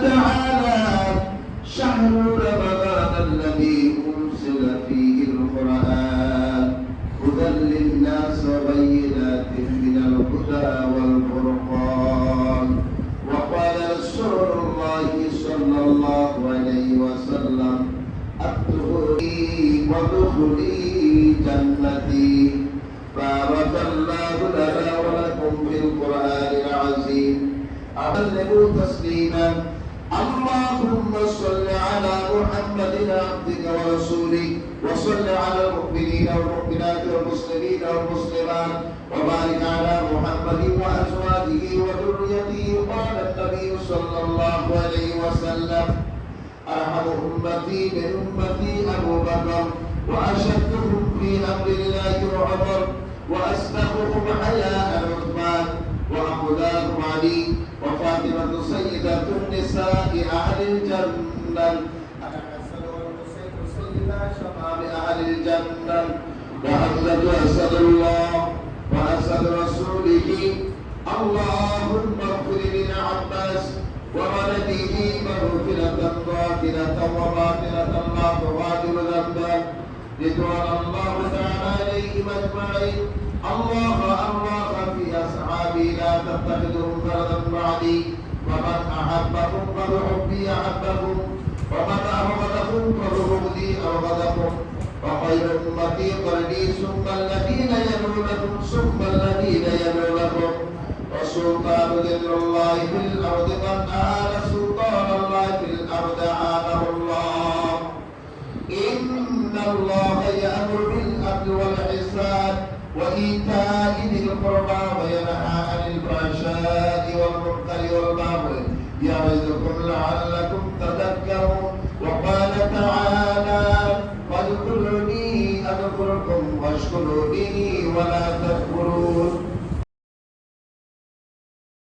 تعالى شهر رمضان الذي أنزل فيه القرآن هدى للناس وبينات من الهدى والفرقان وقال رسول الله صلى الله عليه وسلم ادخلي وادخلي جنتي بارك الله لنا ولكم في القرآن العظيم أعلموا تسليما اللهم صل على محمد عبدك ورسولك وصل على المؤمنين والمؤمنات والمسلمين والمسلمات وبارك على محمد وأزواجه وذريته قال النبي صلى الله عليه وسلم أرحم أمتي بأمتي أبو بكر وأشدهم في أمر الله عمر وأسبقهم حياء عثمان وأولادهم علي وفاطمة سيدة النساء أهل الجنة الحسن والحسين سيدا شباب أهل الجنة وحمزة أسد الله وأسد رسوله اللهم اغفر للعباس وولده مغفرة ظاهرة وباطنة لا تغادر ذنبا رضوان الله تعالى عليهم أجمعين الله في أصحابي لا تتخذهم فردا بعدي ومن أحبهم فبحبي أحبهم ومن أبغضهم فببغضي أبغضهم وخير أمتي قرني ثم الذين يلونهم ثم الذين يلونهم وسلطان ذكر الله في الأرض من أهان سلطان الله في الأرض أهانه الله إن الله يأمر بالعدل والإحسان وإيتاء ذي القربى وينهى عن الفحشاء والمنكر والبغي يعظكم لعلكم تذكرون وقال تعالى واذكروني أذكركم واشكروا لي ولا تكفرون